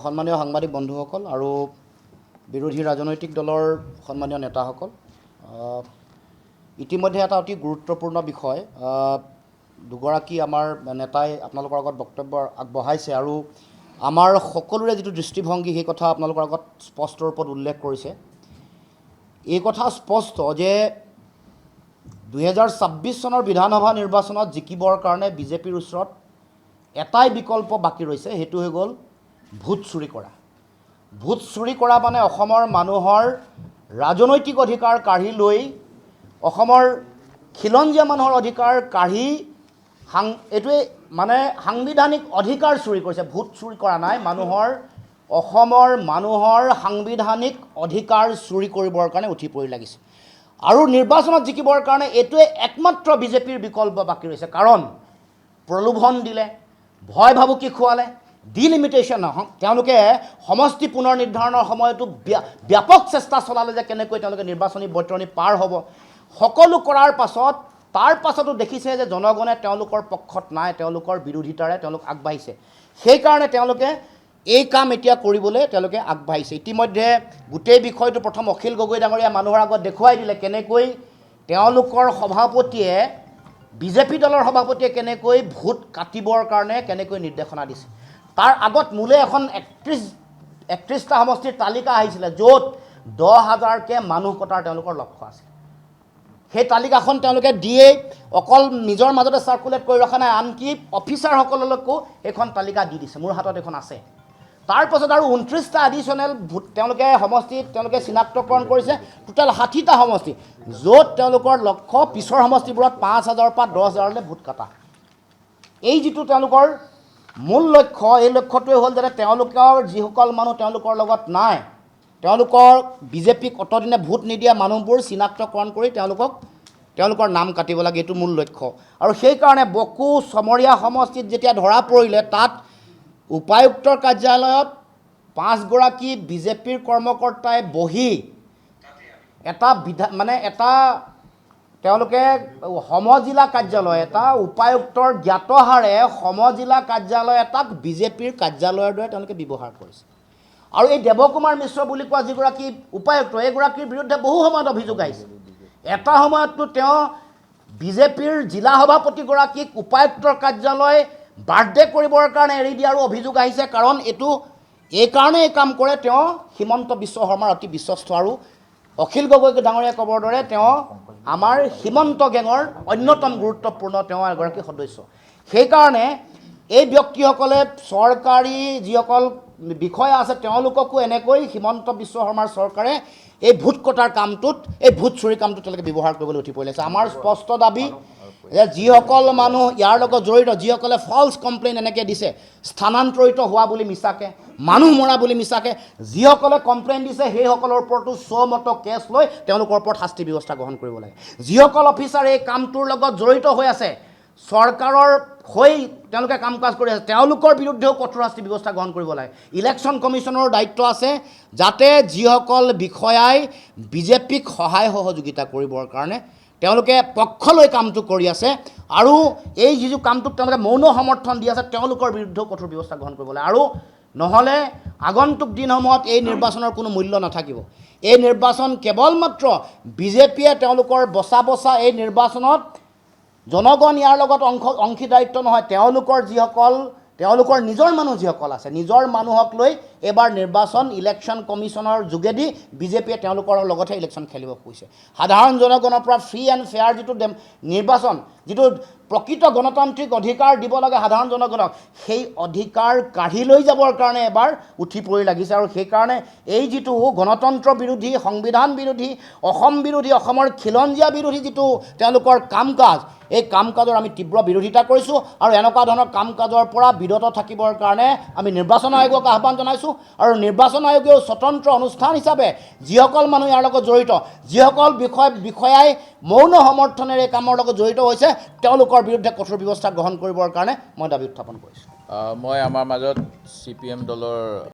সন্মানীয় সাংবাদিক বন্ধুসকল আৰু বিৰোধী ৰাজনৈতিক দলৰ সন্মানীয় নেতাসকল, ইতিমধ্যে এটা অতি গুৰুত্বপূৰ্ণ বিষয় দুগৰাকী আমাৰ নেতাই আপোনালোকৰ আগত বক্তব্য আগবঢ়াইছে আৰু আমাৰ সকলোৰে যিটো দৃষ্টিভংগী সেই কথা আপোনালোকৰ আগত স্পষ্ট ৰূপত উল্লেখ কৰিছে। এই কথা স্পষ্ট যে 2026 চনৰ বিধানসভা নিৰ্বাচনত জিকিবৰ কাৰণে বিজেপিৰ ওচৰত এটাই বিকল্প বাকী ৰৈছে, সেইটো হৈ গ'ল ভোট চুৰি কৰা। ভোট চুৰি কৰা মানে অসমৰ মানুহৰ ৰাজনৈতিক অধিকাৰ কাঢ়ি লৈ অসমৰ খিলঞ্জীয়া মানুহৰ অধিকাৰ কাঢ়ি এইটোৱে মানে সাংবিধানিক অধিকাৰ চুৰি কৰিছে। ভোট চুৰি কৰা নাই, অসমৰ মানুহৰ সাংবিধানিক অধিকাৰ চুৰি কৰিবৰ কাৰণে উঠি পৰি লাগিছে আৰু নিৰ্বাচনত জিকিবৰ কাৰণে এইটোৱে একমাত্ৰ বিজেপিৰ বিকল্প বাকী ৰৈছে। কাৰণ প্ৰলোভন দিলে, ভয় ভাবুকি খুৱালে, ডিলিমিটেশ্যন নহওক, তেওঁলোকে সমষ্টি পুনৰ নিৰ্ধাৰণৰ সময়তো ব্যাপক চেষ্টা চলালে যে কেনেকৈ তেওঁলোকে নিৰ্বাচনী বৈতৰণি পাৰ হ'ব। সকলো কৰাৰ পাছত তাৰ পাছতো দেখিছে যে জনগণে তেওঁলোকৰ পক্ষত নাই, তেওঁলোকৰ বিৰোধিতাৰে তেওঁলোক আগবাঢ়িছে। সেইকাৰণে তেওঁলোকে এই কাম এতিয়া কৰিবলৈ তেওঁলোকে আগবাঢ়িছে। ইতিমধ্যে গোটেই বিষয়টো প্ৰথম অখিল গগৈ ডাঙৰীয়া মানুহৰ আগত দেখুৱাই দিলে কেনেকৈ তেওঁলোকৰ সভাপতিয়ে, বিজেপি দলৰ সভাপতিয়ে কেনেকৈ ভোট কাটিবৰ কাৰণে কেনেকৈ নিৰ্দেশনা দিছে। তাৰ আগত মোলে এখন 31টা সমষ্টিৰ তালিকা আহিছিলে য'ত 10,000কে মানুহ কটাৰ তেওঁলোকৰ লক্ষ্য আছে। সেই তালিকাখন তেওঁলোকে দিয়েই অকল নিজৰ মাজতে চাৰ্কুলেট কৰি ৰখা নাই, আনকি অফিচাৰসকললৈকো এইখন তালিকা দি দিছে। মোৰ হাতত এখন আছে। তাৰপাছত আৰু 29টা এডিশ্যনেল ভোট তেওঁলোকে চিনাক্তকৰণ কৰিছে, টোটেল 60টা সমষ্টি, য'ত তেওঁলোকৰ লক্ষ্য পিছৰ সমষ্টিবোৰত 5,000 পৰা 10,000লৈ ভোট কটা। এই যিটো তেওঁলোকৰ মূল লক্ষ্য, এই লক্ষ্যটোৱে হ'ল যাতে তেওঁলোকৰ যিসকল মানুহ তেওঁলোকৰ লগত নাই, তেওঁলোকৰ বিজেপিক অতদিনে ভোট নিদিয়া মানুহবোৰ চিনাক্তকৰণ কৰি তেওঁলোকৰ নাম কাটিব লাগে, এইটো মূল লক্ষ্য। আৰু সেইকাৰণে বকো চমৰীয়া সমষ্টিত যেতিয়া ধৰা পৰিলে, তাত উপায়ুক্তৰ কাৰ্যালয়ত 5গৰাকী বিজেপিৰ কৰ্মকৰ্তাই বহি তেওঁলোকে সমজিলা কাৰ্যালয় এটা, উপায়ুক্তৰ জ্ঞাতহাৰে সমজিলা কাৰ্যালয় এটাক বিজেপিৰ কাৰ্যালয়ৰ দৰে তেওঁলোকে ব্যৱহাৰ কৰিছে। আৰু এই দেৱকুমাৰ মিশ্ৰ বুলি কোৱা যিগৰাকী উপায়ুক্ত, এইগৰাকীৰ বিৰুদ্ধে বহু সময়ত অভিযোগ আহিছে। এটা সময়ততো তেওঁ বিজেপিৰ জিলা সভাপতিগৰাকীক উপায়ুক্তৰ কাৰ্যালয় বাৰ্থডে কৰিবৰ কাৰণে এৰি দিয়াৰো অভিযোগ আহিছে। কাৰণ এই কাম কৰে, তেওঁ হিমন্ত বিশ্ব শৰ্মাৰ অতি বিশ্বস্ত আৰু অখিল গগৈ ডাঙৰীয়া ক'বৰ দৰে তেওঁ আমাৰ হিমন্ত গেঙৰ অন্যতম গুৰুত্বপূৰ্ণ তেওঁ এগৰাকী সদস্য। সেইকাৰণে এই ব্যক্তিসকলে চৰকাৰী যিসকল বিষয়া আছে তেওঁলোককো এনেকৈ হিমন্ত বিশ্ব শৰ্মাৰ চৰকাৰে এই ভোট কটাৰ কামটোত, এই ভোট চুৰি কামটোত তেওঁলোকে ব্যৱহাৰ কৰিবলৈ উঠি পৰি লাগিছে। আমাৰ স্পষ্ট দাবী যে যিসকল মানুহ ইয়াৰ লগত জড়িত, যিসকলে ফল্ছ কমপ্লেইন এনেকৈ দিছে, স্থানান্তৰিত হোৱা বুলি মিছাকৈ, মানুহ মৰা বুলি মিছাকৈ যিসকলে কমপ্লেইন দিছে, সেইসকলৰ ওপৰতো মতো কেছ লৈ তেওঁলোকৰ ওপৰত শাস্তি ব্যৱস্থা গ্ৰহণ কৰিব লাগে। যিসকল অফিচাৰ এই কামটোৰ লগত জড়িত হৈ আছে, চৰকাৰৰ হৈ তেওঁলোকে কাম কাজ কৰি আছে, তেওঁলোকৰ বিৰুদ্ধেও কঠোৰ শাস্তি ব্যৱস্থা গ্ৰহণ কৰিব লাগে। ইলেকশ্যন কমিশ্যনৰ দায়িত্ব আছে যাতে যিসকল বিষয়াই বিজেপিক সহায় সহযোগিতা কৰিবৰ কাৰণে তেওঁলোকে পক্ষ লৈ কামটো কৰি আছে আৰু এই যিটো কামটোক তেওঁলোকে মৌন সমৰ্থন দি আছে, তেওঁলোকৰ বিৰুদ্ধেও কঠোৰ ব্যৱস্থা গ্ৰহণ কৰিব লাগে। আৰু নহ'লে আগন্তুক দিনসমূহত এই নিৰ্বাচনৰ কোনো মূল্য নাথাকিব। এই নিৰ্বাচন কেৱল মাত্ৰ বিজেপিয়ে তেওঁলোকৰ বচা এই নিৰ্বাচনত জনগণ ইয়াৰ লগত অংশীদাৰিত্ব নহয়, তেওঁলোকৰ নিজৰ মানুহ যিসকল আছে, নিজৰ মানুহক লৈ এইবাৰ নিৰ্বাচন ইলেকশ্যন কমিশ্যনৰ যোগেদি বিজেপিয়ে তেওঁলোকৰ লগতহে ইলেকশ্যন খেলিব খুজিছে। সাধাৰণ জনগণৰ পৰা ফ্ৰী এণ্ড ফেয়াৰ যিটো নিৰ্বাচন, যিটো প্ৰকৃত গণতান্ত্ৰিক অধিকাৰ দিব লাগে সাধাৰণ জনগণক, সেই অধিকাৰ কাঢ়ি লৈ যাবৰ কাৰণে এবাৰ উঠি পৰি লাগিছে। আৰু সেইকাৰণে এই যিটো গণতন্ত্ৰ বিৰোধী, সংবিধান বিৰোধী, অসম বিৰোধী, অসমৰ খিলঞ্জীয়া বিৰোধী যিটো তেওঁলোকৰ কাম কাজ, এই কাম কাজৰ আমি তীব্ৰ বিৰোধিতা কৰিছোঁ আৰু এনেকুৱা ধৰণৰ কাম কাজৰ পৰা বিৰত থাকিবৰ কাৰণে আমি নিৰ্বাচন আয়োগক আহ্বান জনাইছোঁ। আৰু নিৰ্বাচন আয়োগেও স্বতন্ত্ৰ অনুষ্ঠান হিচাপে যিসকল মানুহ ইয়াৰ লগত জড়িত, যিসকল বিষয়াই মৌন সমৰ্থনেৰে এই কামৰ লগত জড়িত হৈছে, তেওঁলোকৰ বিৰুদ্ধে কঠোৰ ব্যৱস্থা গ্ৰহণ কৰিবৰ কাৰণে মই দাবী উত্থাপন কৰিছোঁ। মই আমাৰ মাজত CPM দলৰ